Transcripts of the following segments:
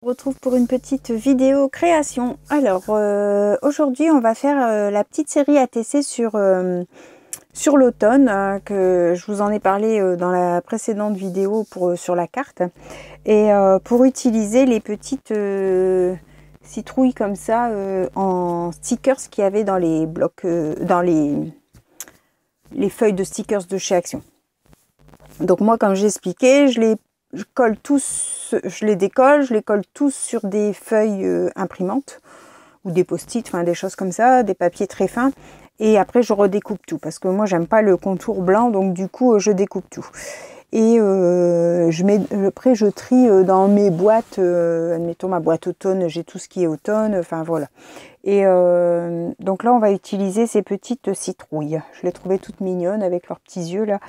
On se retrouve pour une petite vidéo création. Alors aujourd'hui on va faire la petite série ATC sur l'automne, que je vous en ai parlé dans la précédente vidéo sur la carte, et pour utiliser les petites citrouilles comme ça en stickers qu'il y avait dans les blocs, dans les feuilles de stickers de chez Action. Donc moi, comme j'ai expliqué, je colle tous, je les décolle, je les colle tous sur des feuilles imprimantes ou des post-it, enfin des choses comme ça, des papiers très fins. Et après, je redécoupe tout parce que moi, j'aime pas le contour blanc, donc du coup, je découpe tout. Et après, je trie dans mes boîtes, admettons ma boîte automne, j'ai tout ce qui est automne, enfin voilà. Et donc là, on va utiliser ces petites citrouilles. Je les trouvais toutes mignonnes avec leurs petits yeux là.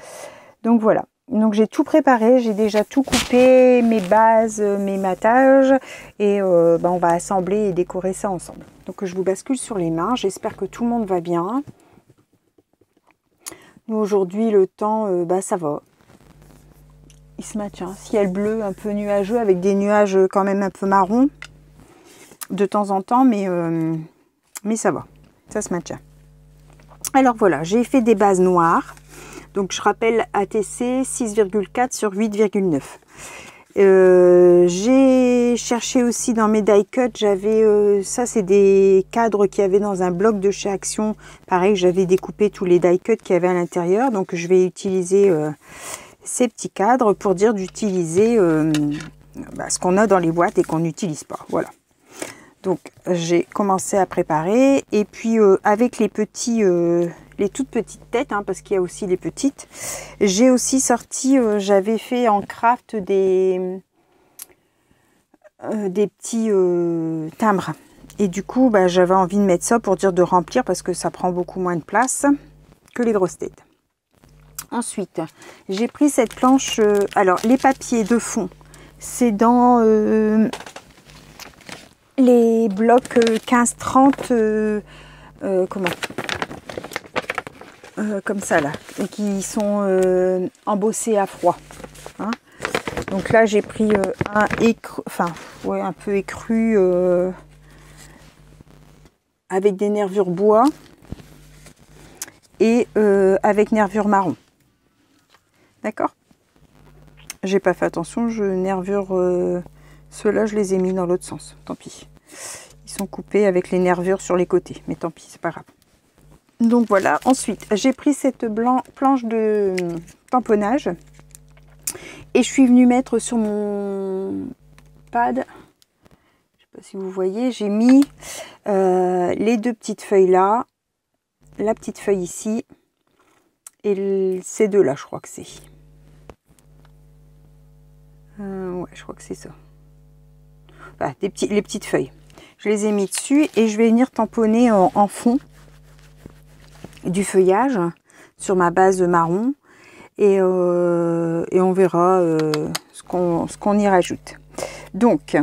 Donc voilà. Donc j'ai tout préparé, j'ai déjà tout coupé, mes bases, mes matages, et on va assembler et décorer ça ensemble. Donc je vous bascule sur les mains, j'espère que tout le monde va bien. Nous aujourd'hui le temps, ça va. Il se maintient, ciel bleu un peu nuageux avec des nuages quand même un peu marron de temps en temps, mais ça va, ça se maintient. Alors voilà, j'ai fait des bases noires. Donc je rappelle ATC 6,4 sur 8,9. J'ai cherché aussi dans mes die cuts, j'avais ça c'est des cadres qu'il y avait dans un bloc de chez Action. Pareil, j'avais découpé tous les die cuts qu'il y avait à l'intérieur. Donc je vais utiliser ces petits cadres pour dire d'utiliser ce qu'on a dans les boîtes et qu'on n'utilise pas. Voilà. Donc j'ai commencé à préparer, et puis avec les petits, les toutes petites têtes, parce qu'il y a aussi les petites, j'ai aussi sorti, j'avais fait en craft des petits timbres, et du coup j'avais envie de mettre ça pour dire de remplir parce que ça prend beaucoup moins de place que les grosses têtes. Ensuite j'ai pris cette planche, alors les papiers de fond c'est dans les blocs 15-30, comme ça là, et qui sont embossés à froid. Donc là j'ai pris un peu écru, avec des nervures bois et avec nervures marron. D'accord? J'ai pas fait attention, ceux-là, je les ai mis dans l'autre sens. Tant pis. Ils sont coupés avec les nervures sur les côtés. Mais tant pis, c'est pas grave. Donc voilà. Ensuite, j'ai pris cette planche de tamponnage. Et je suis venue mettre sur mon pad. Je sais pas si vous voyez. J'ai mis les deux petites feuilles là. La petite feuille ici. Et ces deux là, je crois que c'est. Ouais, je crois que c'est ça. Voilà, les petites feuilles. Je les ai mis dessus et je vais venir tamponner en fond du feuillage sur ma base marron, et on verra ce qu'on y rajoute. Donc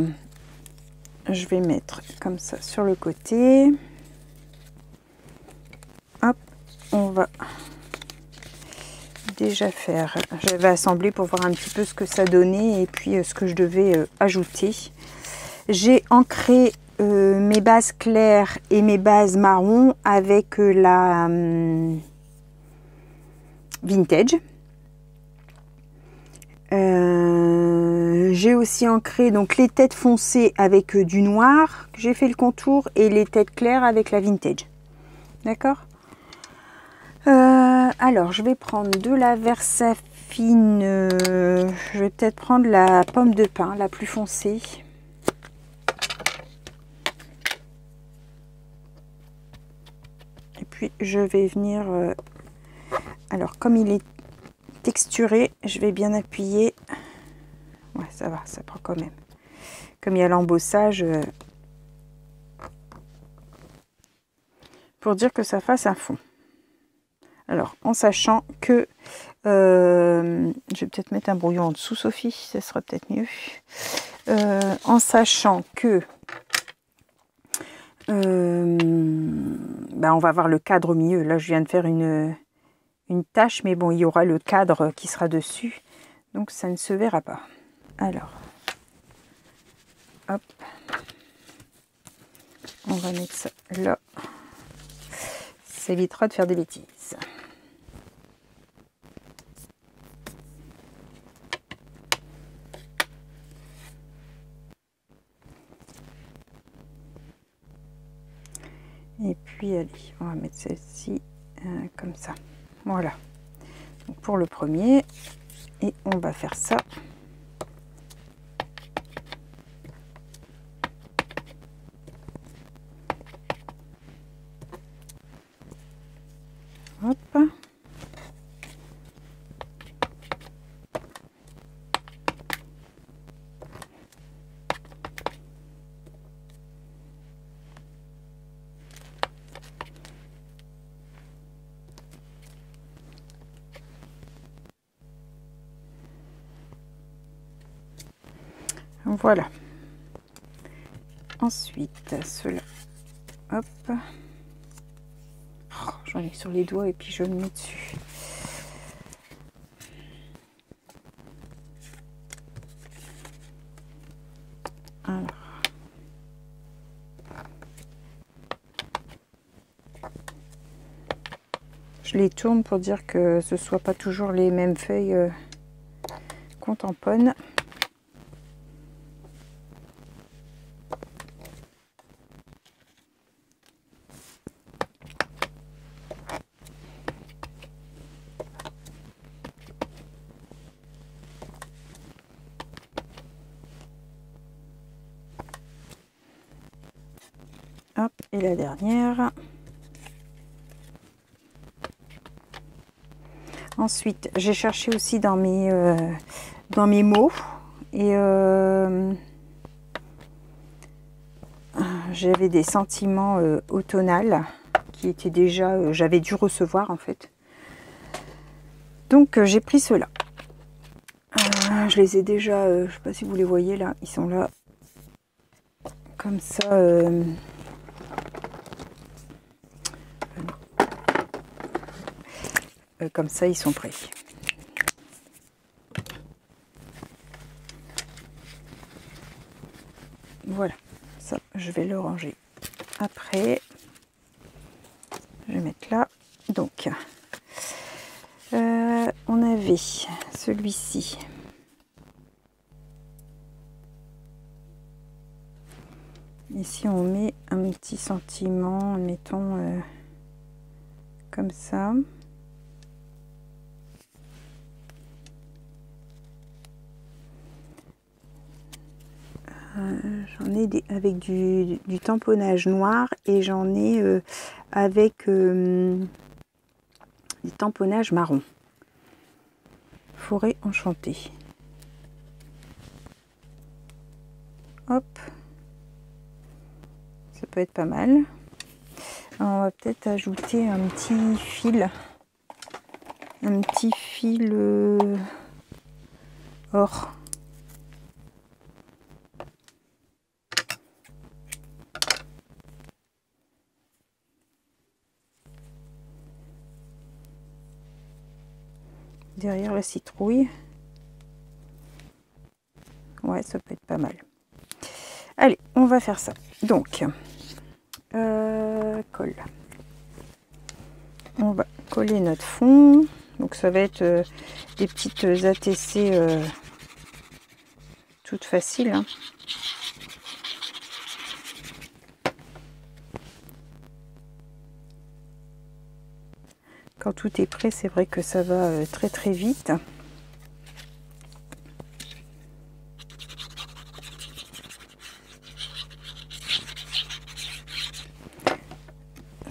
je vais mettre comme ça sur le côté. Hop, on va déjà faire, j'avais assemblé pour voir un petit peu ce que ça donnait et puis ce que je devais ajouter. J'ai ancré mes bases claires et mes bases marron avec la vintage. J'ai aussi ancré donc les têtes foncées avec du noir, j'ai fait le contour, et les têtes claires avec la vintage. D'accord? Alors je vais prendre de la Versafine, je vais peut-être prendre la pomme de pin, la plus foncée. Et puis je vais venir, alors comme il est texturé, je vais bien appuyer. Ouais, ça va, ça prend quand même. Comme il y a l'embossage, pour dire que ça fasse un fond. Alors, en sachant que je vais peut-être mettre un brouillon en dessous, Sophie, ça sera peut-être mieux. En sachant que on va avoir le cadre au milieu. Là, je viens de faire une tache, mais bon, il y aura le cadre qui sera dessus, donc ça ne se verra pas. Alors, Hop. On va mettre ça là. Ça évitera de faire des bêtises. Et puis allez, on va mettre celle-ci comme ça. Voilà. Donc pour le premier, et on va faire ça. Hop. Voilà. Ensuite, cela. Hop. Oh, j'en ai sur les doigts et puis je le mets dessus. Alors. Je les tourne pour dire que ce ne soit pas toujours les mêmes feuilles qu'on tamponne. Hop, et la dernière. Ensuite, j'ai cherché aussi dans mes mots et j'avais des sentiments automnales qui étaient déjà, j'avais dû recevoir en fait. Donc j'ai pris ceux-là. Je les ai déjà, je ne sais pas si vous les voyez là, ils sont là comme ça. Comme ça, ils sont prêts. Voilà, ça, je vais le ranger après. Je vais mettre là. Donc, on avait celui-ci. Ici, on met un petit sentiment, mettons comme ça. J'en ai avec du tamponnage noir et j'en ai avec du tamponnage marron. Forêt enchantée. Hop. Ça peut être pas mal. Alors, on va peut-être ajouter un petit fil. Un petit fil or. Derrière la citrouille. Ouais, ça peut être pas mal. Allez, on va faire ça. Donc, colle. On va coller notre fond. Donc, ça va être des petites ATC toutes faciles. Hein. Quand tout est prêt, c'est vrai que ça va très très vite.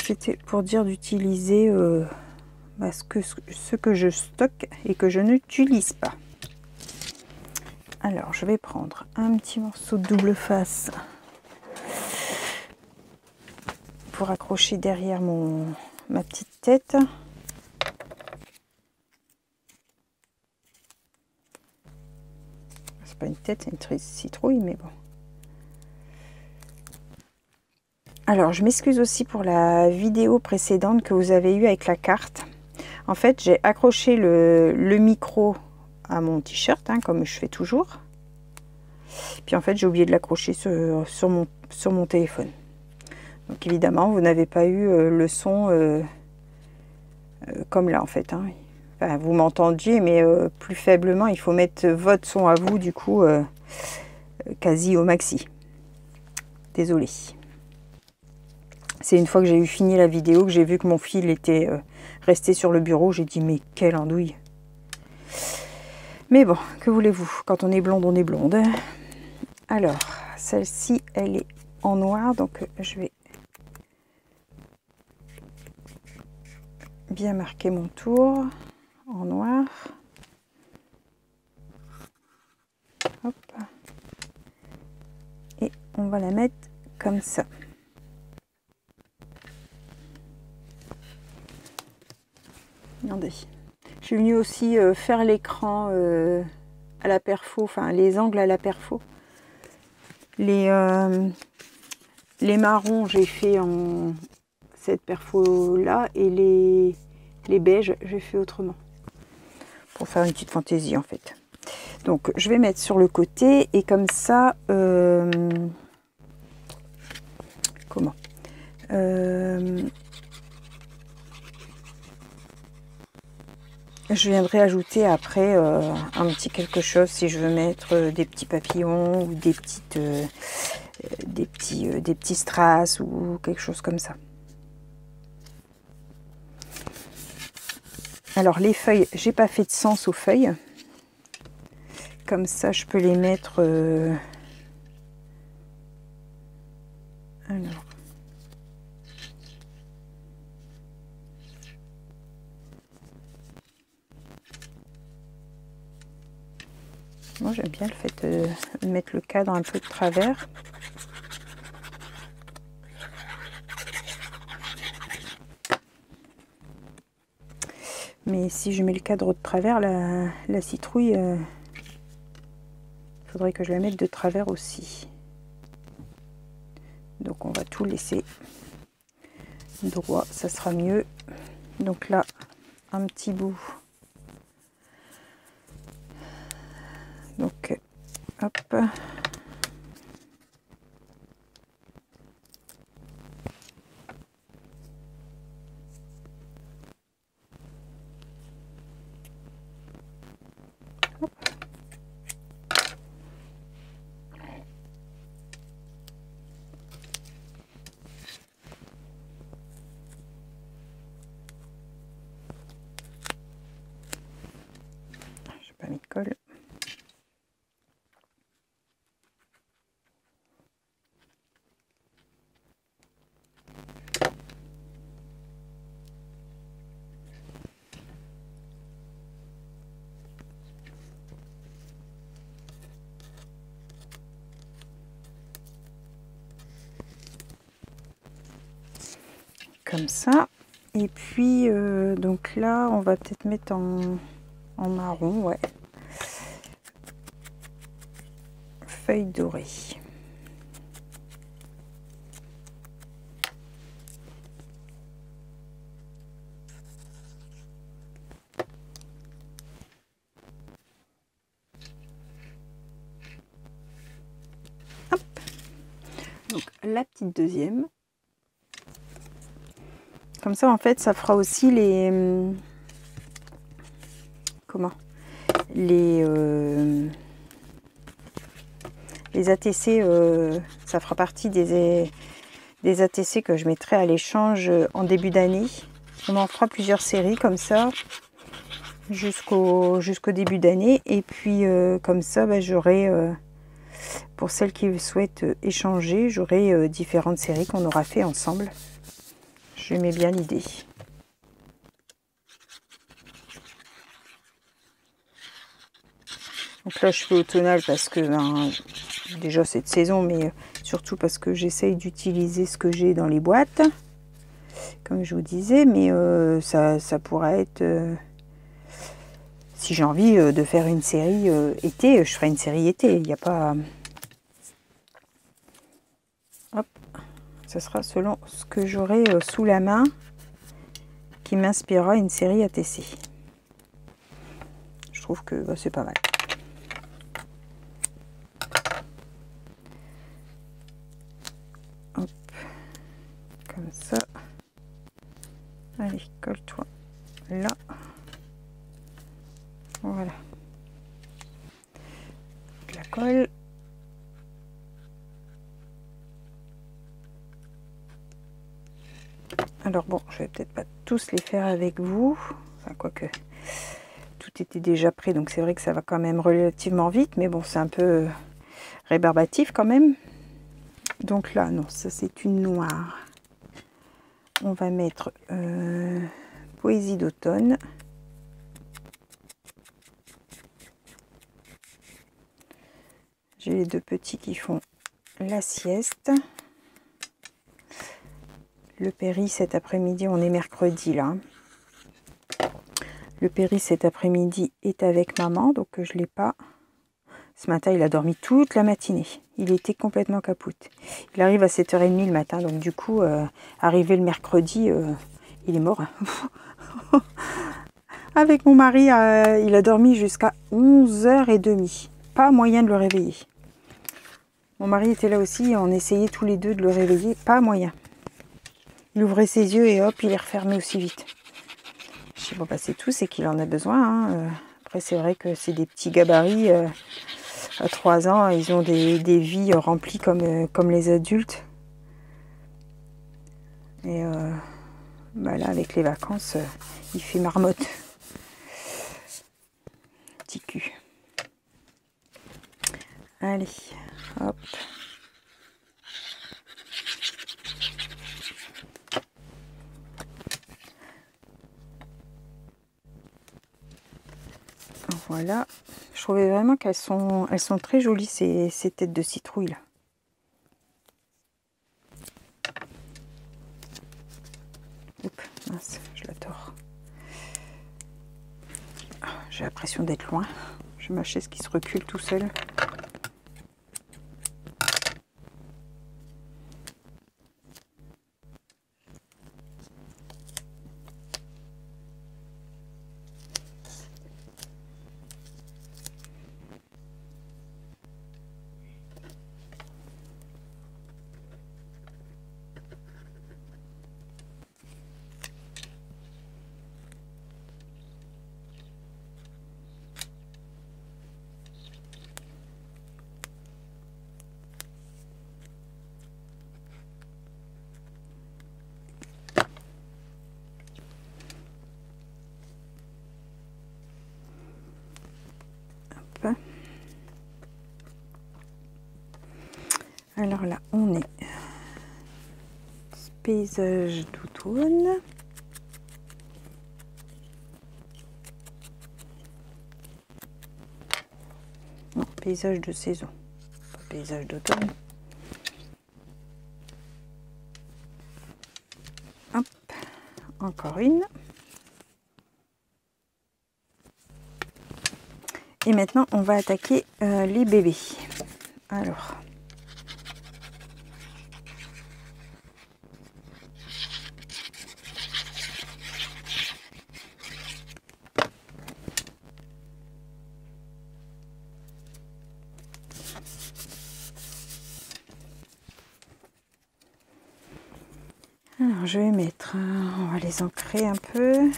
C'était pour dire d'utiliser ce que je stocke et que je n'utilise pas. Alors, je vais prendre un petit morceau de double face pour accrocher derrière ma petite tête. C'est pas une tête, c'est une citrouille, mais bon. Alors, je m'excuse aussi pour la vidéo précédente que vous avez eue avec la carte. En fait, j'ai accroché le micro à mon t-shirt, hein, comme je fais toujours. Puis en fait, j'ai oublié de l'accrocher sur mon téléphone. Donc évidemment, vous n'avez pas eu le son comme là en fait. Hein. Enfin, vous m'entendiez, mais plus faiblement. Il faut mettre votre son à vous, du coup, quasi au maxi. Désolée. C'est une fois que j'ai eu fini la vidéo que j'ai vu que mon fil était resté sur le bureau. J'ai dit, mais quelle andouille. Mais bon, que voulez-vous? Quand on est blonde, on est blonde. Alors, celle-ci, elle est en noir. Donc, je vais bien marquer mon tour en noir. Hop. Et on va la mettre comme ça. Regardez. Je suis venue aussi faire l'écran à la perfo, enfin les angles à la perfo. Les marrons, j'ai fait en cette perfo là, et les beiges, j'ai fait autrement. Pour faire une petite fantaisie en fait. Donc je vais mettre sur le côté, et comme ça, comment je viendrai ajouter après un petit quelque chose si je veux mettre des petits papillons ou des petits strass ou quelque chose comme ça. Alors les feuilles, j'ai pas fait de sens aux feuilles. Comme ça, je peux les mettre. Alors. Moi, j'aime bien le fait de mettre le cadre un peu de travers. Mais si je mets le cadre de travers, la citrouille, il faudrait que je la mette de travers aussi. Donc on va tout laisser droit, ça sera mieux. Donc là, un petit bout. Donc, hop. Hop. J'ai pas mis de colle. Comme ça. Et puis donc là on va peut-être mettre en marron, ouais, feuille dorée. Hop. Donc la petite deuxième. Comme ça, en fait, ça fera aussi les... comment? Les ATC, ça fera partie des ATC que je mettrai à l'échange en début d'année. On en fera plusieurs séries comme ça, jusqu'au début d'année. Et puis, comme ça, bah, j'aurai, pour celles qui souhaitent échanger, j'aurai différentes séries qu'on aura fait ensemble. J'aimais bien l'idée. Donc là, je fais au tonal parce que ben, déjà cette saison, mais surtout parce que j'essaye d'utiliser ce que j'ai dans les boîtes, comme je vous disais. Mais ça pourrait être, si j'ai envie de faire une série été, je ferai une série été. Il n'y a pas... Hop. Ce sera selon ce que j'aurai sous la main qui m'inspirera une série ATC. Je trouve que bah, c'est pas mal. comme ça. Allez, colle-toi là. Voilà. Je la colle. Alors bon, je vais peut-être pas tous les faire avec vous. Enfin, quoique, tout était déjà prêt, donc c'est vrai que ça va quand même relativement vite. Mais bon, c'est un peu rébarbatif quand même. Donc là, non, ça c'est une noire. On va mettre Poésie d'automne. J'ai les deux petits qui font la sieste. Le péri cet après-midi, on est mercredi là. Le péri cet après-midi est avec maman, donc je ne l'ai pas. Ce matin, il a dormi toute la matinée. Il était complètement capoute. Il arrive à 7h30 le matin, donc du coup, arrivé le mercredi, il est mort. Avec mon mari, il a dormi jusqu'à 11h30. Pas moyen de le réveiller. Mon mari était là aussi, on essayait tous les deux de le réveiller, pas moyen. Il ouvrait ses yeux et hop, il les refermait aussi vite. Je dis, bon, bah, c'est tout, c'est qu'il en a besoin. Hein. Après, c'est vrai que c'est des petits gabarits. À 3 ans, ils ont des vies remplies comme les adultes. Et bah là, avec les vacances, il fait marmotte. Petit cul. Allez, hop. Voilà. Je trouvais vraiment qu'elles sont très jolies, ces têtes de citrouille là. Oups, mince, je la tords. J'ai l'impression d'être loin. J'ai ma chaise qui se recule tout seul. Alors là, on est paysage d'automne. Non, paysage de saison, pas paysage d'automne. Hop, encore une. Et maintenant, on va attaquer les bébés. Alors, je vais mettre, on va les ancrer un peu.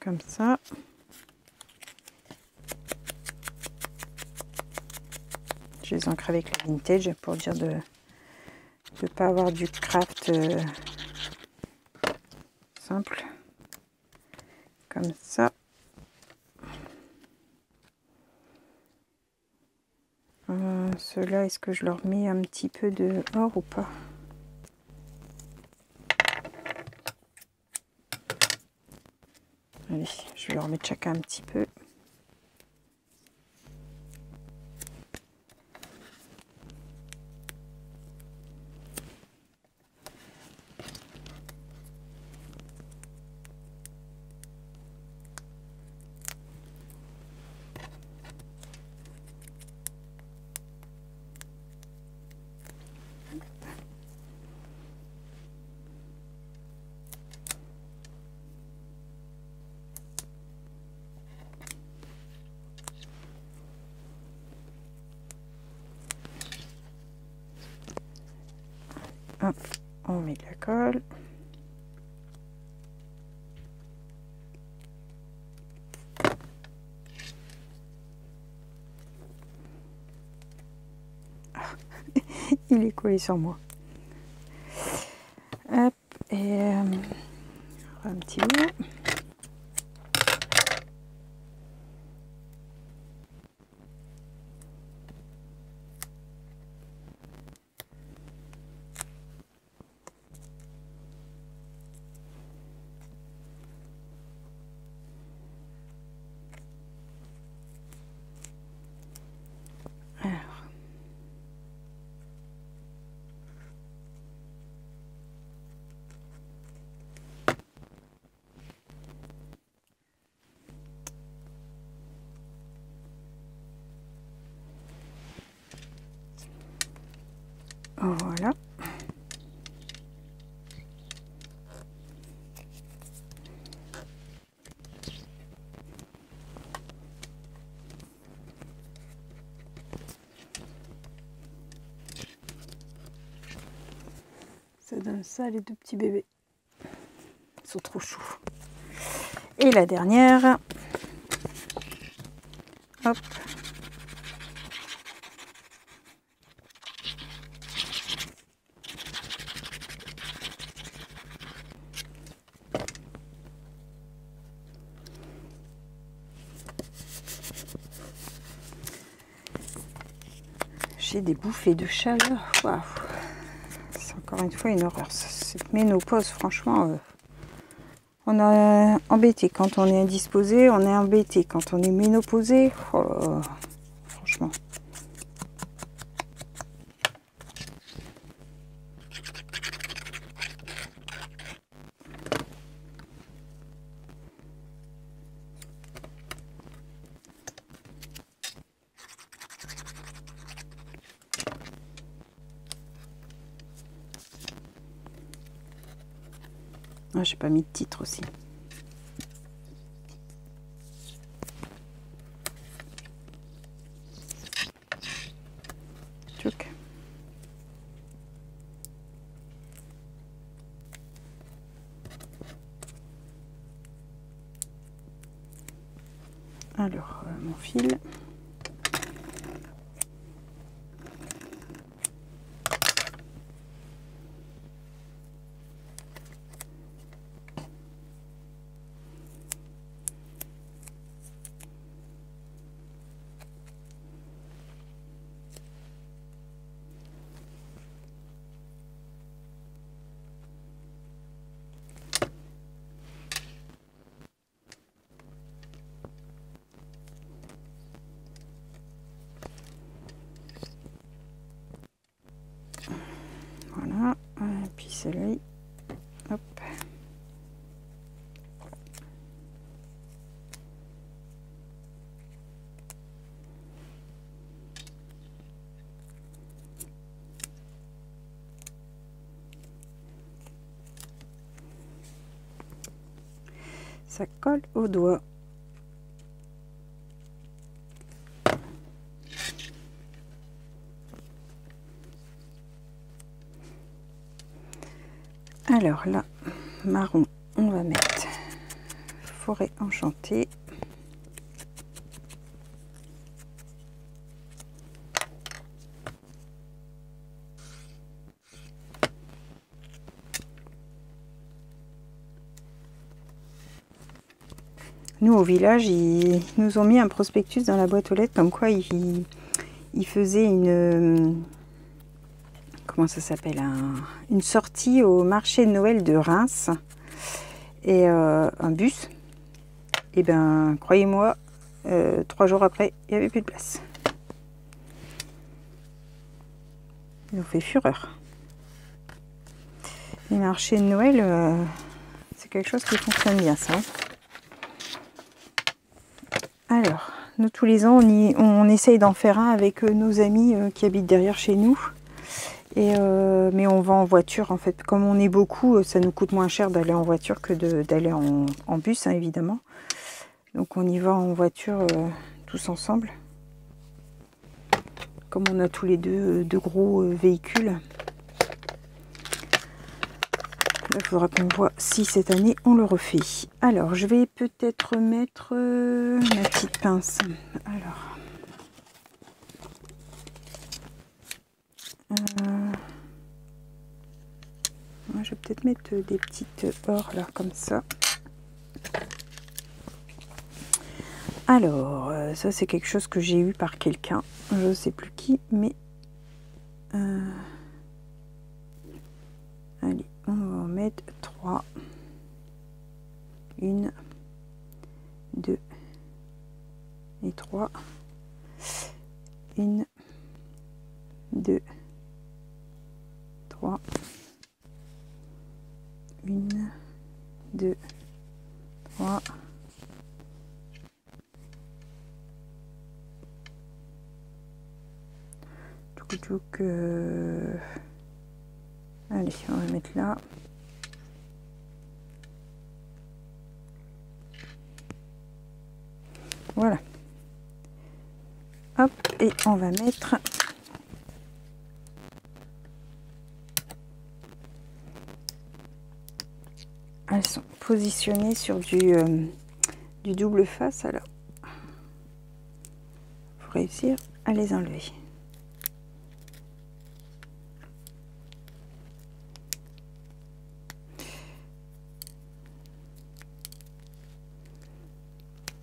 Comme ça. Je les ancre avec la vintage pour dire de ne pas avoir du craft simple. Comme ça. Ceux-là, est-ce que je leur mets un petit peu de or ou pas? Allez, je vais leur mettre chacun un petit peu. On met de la colle. Il est collé sur moi. Hop, et un petit bout. Voilà. Ça donne ça, les deux petits bébés. Ils sont trop choux. Et la dernière. Hop. J'ai des bouffées de chaleur. Waouh. C'est encore une fois une horreur. Cette ménopause, franchement, on est embêté. Quand on est indisposé, on est embêté. Quand on est ménopausé, oh là là, franchement. Ah, j'ai pas mis de titre aussi. Tchouk. Alors, mon fil. Voilà, et puis celui, hop. Ça colle au doigt. Alors là, marron, on va mettre forêt enchantée. Nous, au village, ils nous ont mis un prospectus dans la boîte aux lettres, comme quoi ils faisaient une... comment ça s'appelle, une sortie au marché de Noël de Reims. Et un bus. Et ben, croyez-moi, 3 jours après, il n'y avait plus de place. Ils ont fait fureur. Les marchés de Noël, c'est quelque chose qui fonctionne bien, ça. Alors, nous tous les ans, on essaye d'en faire un avec nos amis qui habitent derrière chez nous. Mais on va en voiture, en fait. Comme on est beaucoup, ça nous coûte moins cher d'aller en voiture que d'aller en bus, hein, évidemment. Donc on y va en voiture tous ensemble. Comme on a tous les deux de gros véhicules. Il faudra qu'on voit si cette année on le refait. Alors, je vais peut-être mettre ma petite pince. Alors, moi, je vais peut-être mettre des petites ors là, comme ça. Alors, ça c'est quelque chose que j'ai eu par quelqu'un. Je ne sais plus qui, mais... allez, on va en mettre 3. 1, 2 et 3. 1, 2, 3. 1, 2, 3. Allez, on va mettre là. Voilà. Hop, et on va mettre elles sont positionnées sur du double face, alors il faut réussir à les enlever.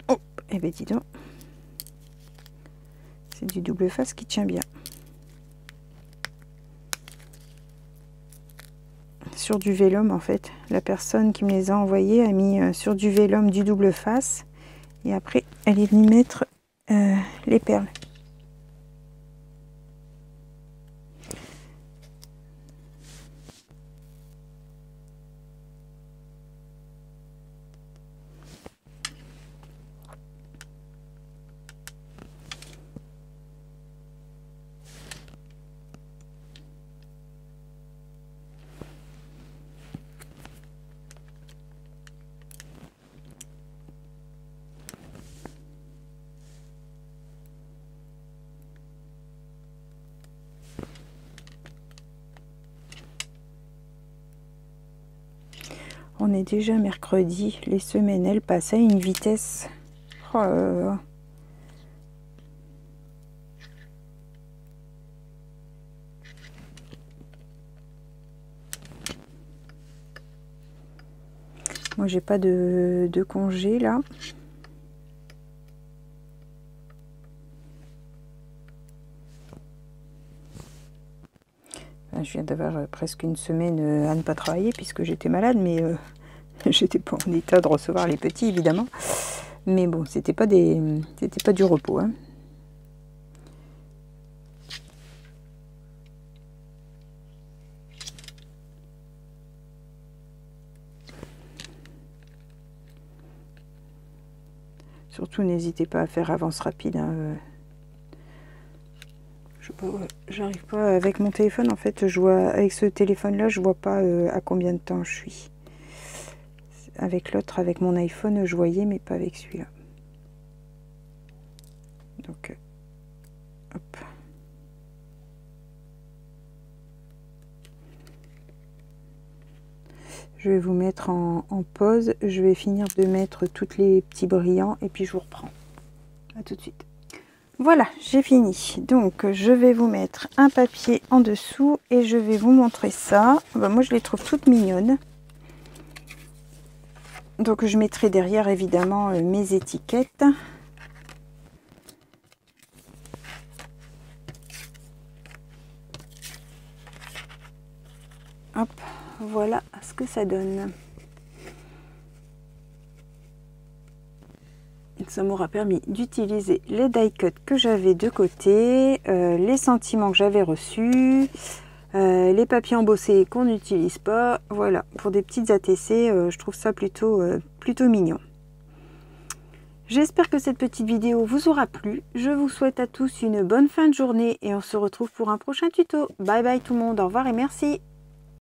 Oh, et ben dis donc, c'est du double face qui tient bien. Sur du vélum, en fait, la personne qui me les a envoyés a mis sur du vélum du double face, et après elle est venue mettre les perles. On est déjà mercredi, les semaines elles passent à une vitesse. Oh là là. Moi j'ai pas de congé là. Je viens d'avoir presque une semaine à ne pas travailler puisque j'étais malade, mais j'étais pas en état de recevoir les petits évidemment. Mais bon, c'était pas du repos, hein. Surtout n'hésitez pas à faire avance rapide, hein. J'arrive pas avec mon téléphone, en fait je vois avec ce téléphone là je vois pas à combien de temps je suis. Avec l'autre, avec mon iPhone je voyais, mais pas avec celui-là. Donc hop, je vais vous mettre en pause. Je vais finir de mettre tous les petits brillants et puis je vous reprends. À tout de suite. Voilà, j'ai fini. Donc je vais vous mettre un papier en dessous et je vais vous montrer ça. Ben, moi je les trouve toutes mignonnes. Donc je mettrai derrière évidemment mes étiquettes. Hop, voilà ce que ça donne. Ça m'aura permis d'utiliser les die cuts que j'avais de côté, les sentiments que j'avais reçus, les papiers embossés qu'on n'utilise pas. Voilà, pour des petites ATC, je trouve ça plutôt mignon. J'espère que cette petite vidéo vous aura plu. Je vous souhaite à tous une bonne fin de journée et on se retrouve pour un prochain tuto. Bye bye tout le monde, au revoir et merci.